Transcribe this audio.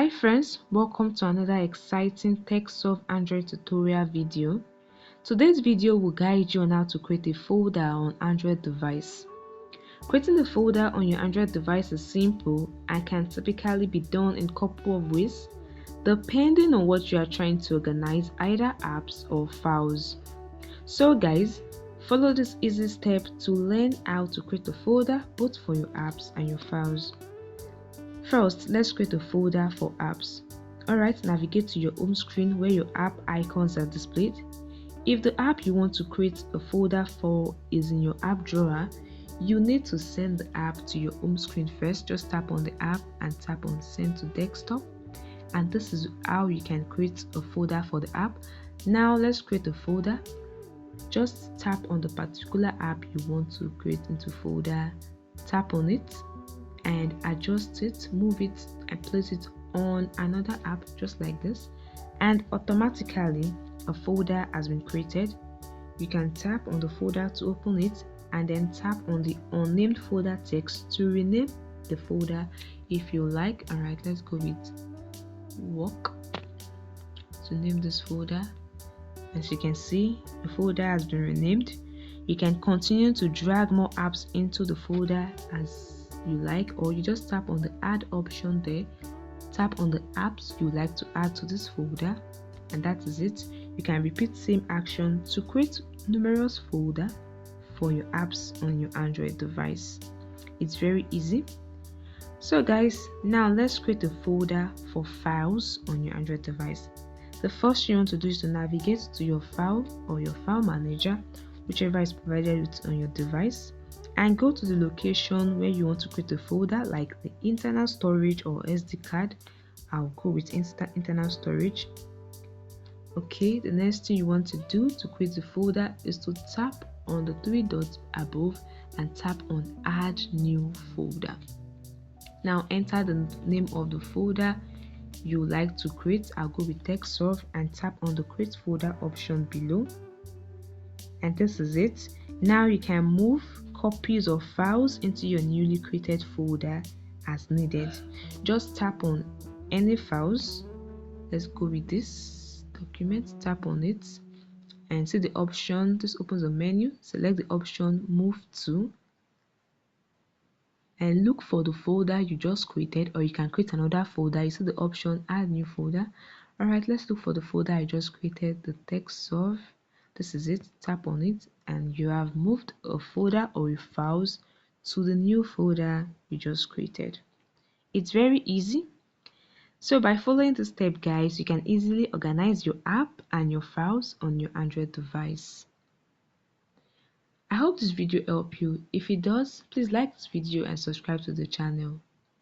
Hi friends, welcome to another exciting TechSoft Android tutorial video. Today's video will guide you on how to create a folder on Android device. Creating a folder on your Android device is simple and can typically be done in a couple of ways, depending on what you are trying to organize, either apps or files. So guys, follow this easy step to learn how to create a folder both for your apps and your files. First, let's create a folder for apps. Alright, navigate to your home screen where your app icons are displayed. If the app you want to create a folder for is in your app drawer, you need to send the app to your home screen first. Just tap on the app and tap on send to desktop, and this is how you can create a folder for the app. Now let's create a folder. Just tap on the particular app you want to create into folder, tap on it and adjust it, move it and place it on another app just like this, and automatically a folder has been created. You can tap on the folder to open it and then tap on the unnamed folder text to rename the folder if you like. Alright, let's go with work to name this folder. As you can see, the folder has been renamed. You can continue to drag more apps into the folder as you like, or you just tap on the add option there, tap on the apps you like to add to this folder, and that is it. You can repeat same action to create numerous folder for your apps on your Android device. It's very easy. So guys, now let's create a folder for files on your Android device. The first thing you want to do is to navigate to your file or your file manager, whichever is provided with on your device, and go to the location where you want to create a folder, like the internal storage or SD card. I'll go with internal storage. Okay, the next thing you want to do to create the folder is to tap on the three dots above and tap on add new folder. Now enter the name of the folder you like to create. I'll go with TechSoft and tap on the create folder option below, and this is it. Now you can move copies of files into your newly created folder as needed. Just tap on any files. Let's go with this document, tap on it and see the option. This opens a menu. Select the option move to and look for the folder you just created, or you can create another folder. You see the option add new folder. Alright, let's look for the folder I just created, the TechSoft. This is it. Tap on it and you have moved a folder or your files to the new folder you just created. It's very easy. So by following this step guys, you can easily organize your app and your files on your Android device. I hope this video helped you. If it does, please like this video and subscribe to the channel.